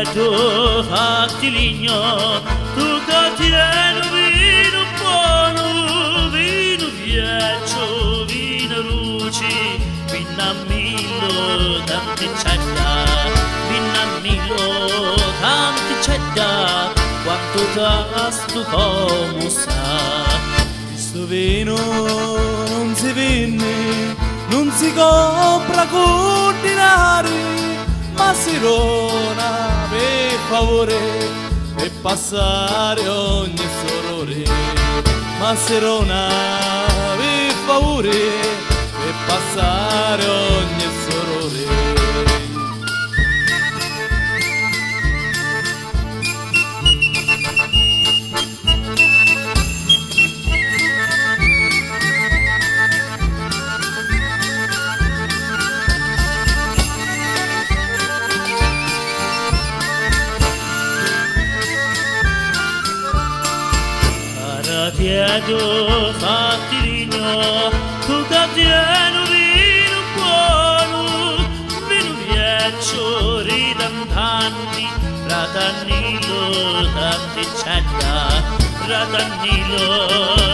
chiedo fatti ligno, tu che tieni vino buono, vino vecchio, vino luci, vino a milo, tanti c'edda, vino a milo, tanti c'edda, quanto tasto come sa. Questo vino non si vende, non si compra con denari, ma si dona per favore, per passare ogni sorore. Ma si dona per favore, per passare ogni sorore. Chiedo fatti ligno, tu che tieni vino buono, vino vecchio, ridantanti, ratannilo, tanti c'edda, ratannilo.